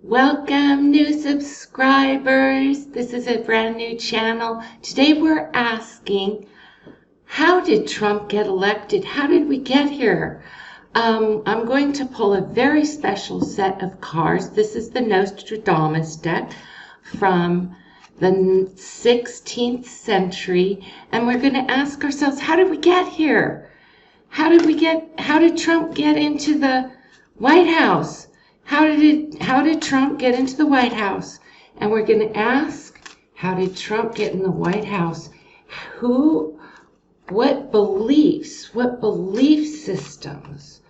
Welcome, new subscribers. This is a brand new channel. Today we're asking, how did Trump get elected? How did we get here? I'm going to pull a very special set of cards. This is the Nostradamus deck from the 16th century, and we're going to ask ourselves, how did we get here? How did Trump get into the White House? How did Trump get into the White House? And we're going to ask, how did Trump get in the White House? What belief systems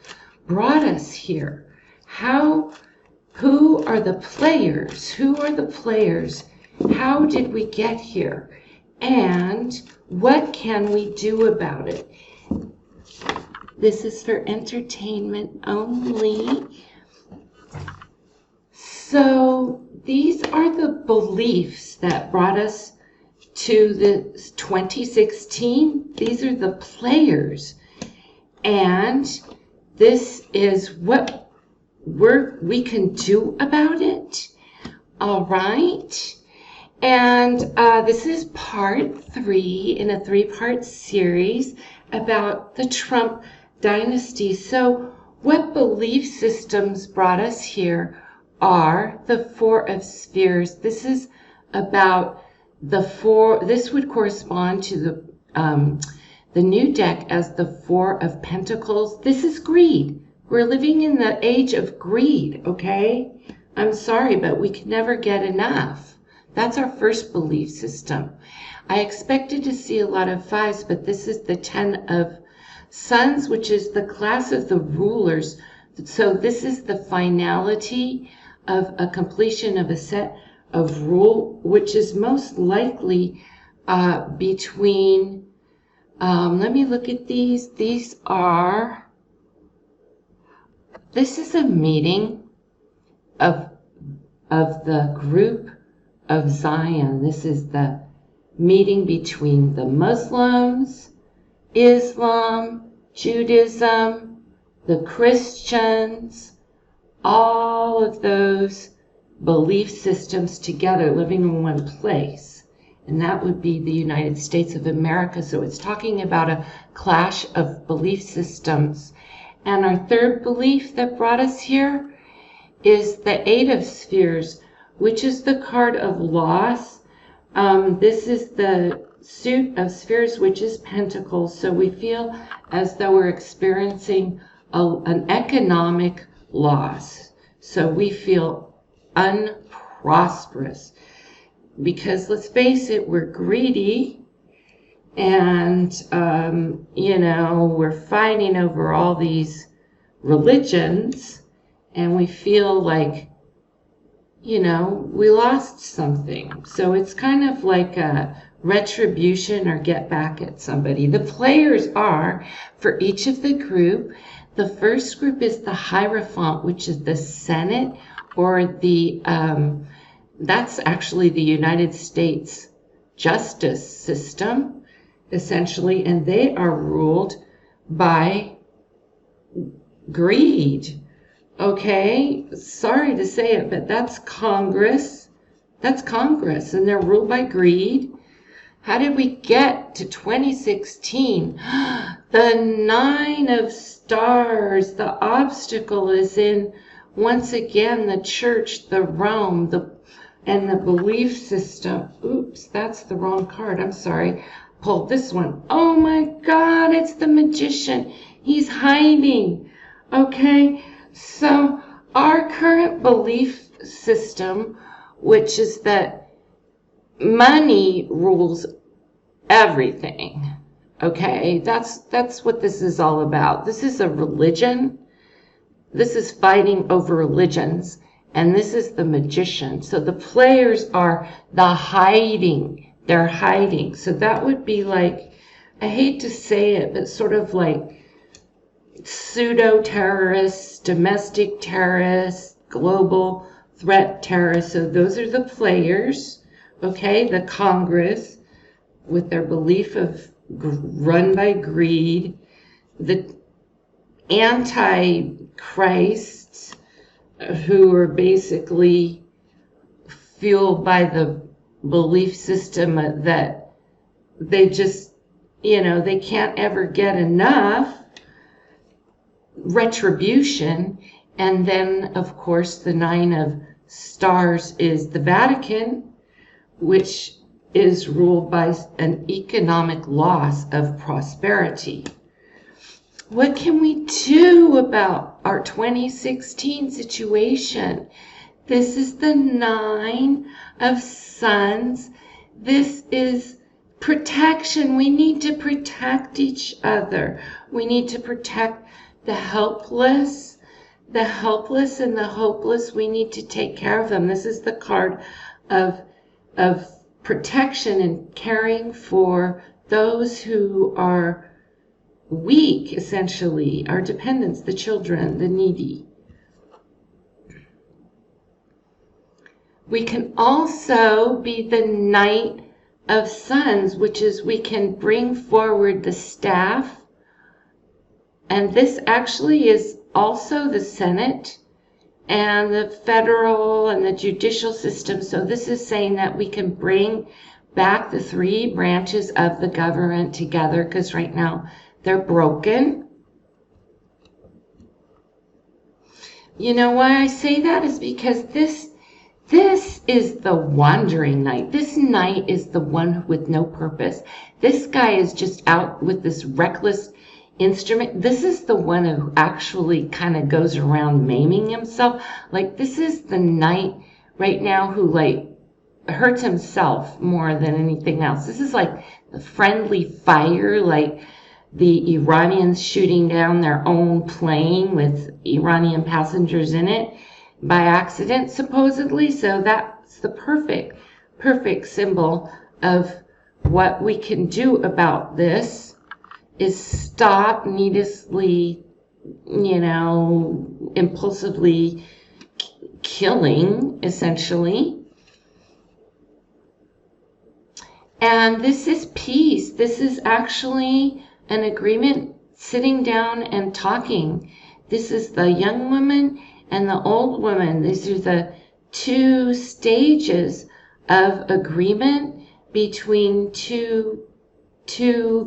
brought us here? Who are the players? Who are the players? How did we get here? And what can we do about it? This is for entertainment only. So these are the beliefs that brought us to the 2016. These are the players. And this is what we can do about it. All right. And this is part 3 in a 3-part series about the Trump dynasty. So what belief systems brought us here are the 4 of spheres. This is about the 4. This would correspond to the new deck as the 4 of pentacles. This is greed. We're living in the age of greed, okay? I'm sorry, but we can never get enough. That's our first belief system. I expected to see a lot of 5s, but this is the 10 of Suns, which is the class of the rulers. So this is the finality of a completion of a set of rule, which is most likely between, let me look at these. This is a meeting of the group of Zion. This is the meeting between the Muslims, Islam, Judaism, the Christians, all of those belief systems together living in one place. And that would be the United States of America. So it's talking about a clash of belief systems. And our third belief that brought us here is the 8 of spheres, which is the card of loss. This is the suit of spheres, which is pentacles. So we feel as though we're experiencing an economic loss. So we feel unprosperous because, let's face it, we're greedy, and we're fighting over all these religions, and we feel like we lost something. So it's kind of like a retribution or get back at somebody. The players are, for each of the group, the first group is the Hierophant, which is the Senate, or the, that's actually the United States justice system, essentially, and they are ruled by greed. Okay, sorry to say it, but that's Congress. That's Congress, and they're ruled by greed. How did we get to 2016? The 9 of stars. The obstacle is in, once again, the church, the realm, and the belief system. Oops, that's the wrong card. I'm sorry. Pulled this one. Oh my God, it's the Magician. He's hiding. Okay, so our current belief system, which is that money rules everything. Okay, that's what this is all about. This is a religion. This is fighting over religions, and this is the Magician. So the players are the hiding. They're hiding. So that would be like, I hate to say it, but sort of like pseudo-terrorists, domestic terrorists, global threat terrorists. So those are the players. Okay, the Congress with their belief of run by greed, the antichrists, who are basically fueled by the belief system that they just, they can't ever get enough retribution. And then, of course, the 9 of stars is the Vatican, which is ruled by an economic loss of prosperity. What can we do about our 2016 situation? This is the 9 of Sons. This is protection. We need to protect each other. We need to protect the helpless and the hopeless. We need to take care of them. This is the card of protection and caring for those who are weak, essentially, our dependents, the children, the needy. We can also be the Knight of Sons, which is we can bring forward the staff. And this actually is also the Senate and the federal and the judicial system. So this is saying that we can bring back the 3 branches of the government together, because right now they're broken. You know why I say that is because this is the wandering knight. This knight is the one with no purpose. This guy is just out with this reckless instrument. This is the one who actually kind of goes around maiming himself. Like, this is the knight right now who like hurts himself more than anything else. This is like the friendly fire, like the Iranians shooting down their own plane with Iranian passengers in it by accident, supposedly. So that's the perfect symbol of what we can do about this, is stop needlessly, impulsively killing, essentially. And this is peace. This is actually an agreement, sitting down and talking. This is the young woman and the old woman. These are the 2 stages of agreement between two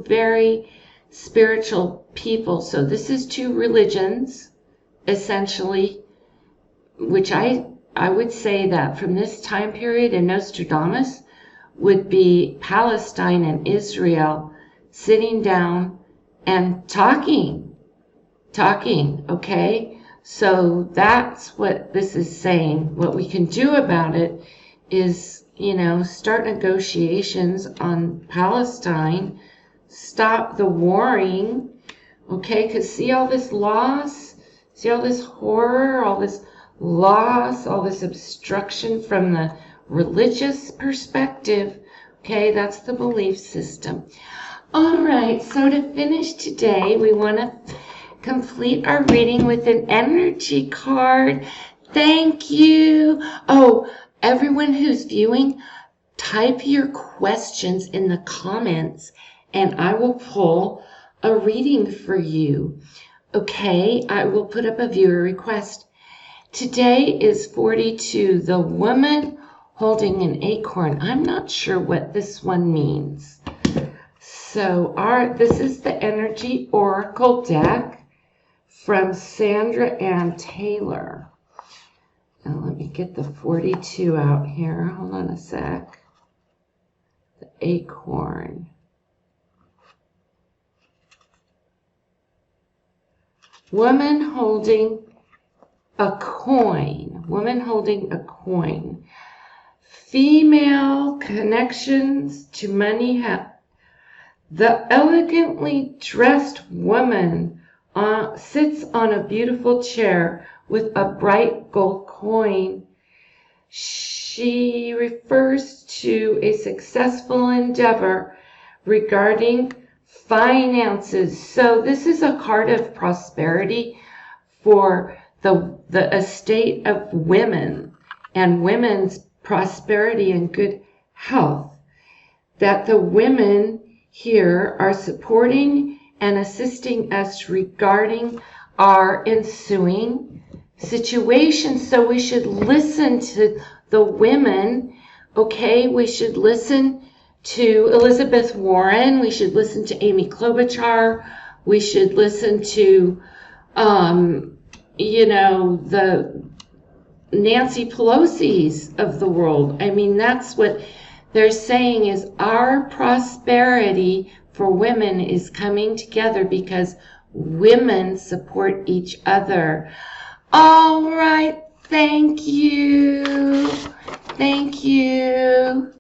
very spiritual people. So this is 2 religions, essentially, which I would say that from this time period in Nostradamus would be Palestine and Israel sitting down and talking, okay? So that's what this is saying. What we can do about it is, start negotiations on Palestine, stop the warring, okay? Because see all this loss, see all this horror, all this loss, all this obstruction from the religious perspective, okay? That's the belief system. All right, so to finish today, we want to complete our reading with an energy card. Thank you. Oh, everyone who's viewing, type your questions in the comments and I will pull a reading for you. Okay, I will put up a viewer request. Today is 42, the woman holding an acorn. I'm not sure what this one means. So this is the Energy Oracle deck from Sandra Ann Taylor. Now let me get the 42 out here. Hold on a sec. The acorn. Woman holding a coin. Woman holding a coin. Female connections to money. The elegantly dressed woman sits on a beautiful chair with a bright gold coin. She refers to a successful endeavor regarding finances. So this is a card of prosperity for the estate of women and women's prosperity and good health. That the women here are supporting and assisting us regarding our ensuing situations. So we should listen to the women, okay? We should listen to Elizabeth Warren. We should listen to Amy Klobuchar. We should listen to, the Nancy Pelosi's of the world. I mean, that's what they're saying is our prosperity for women is coming together because women support each other. All right. Thank you. Thank you.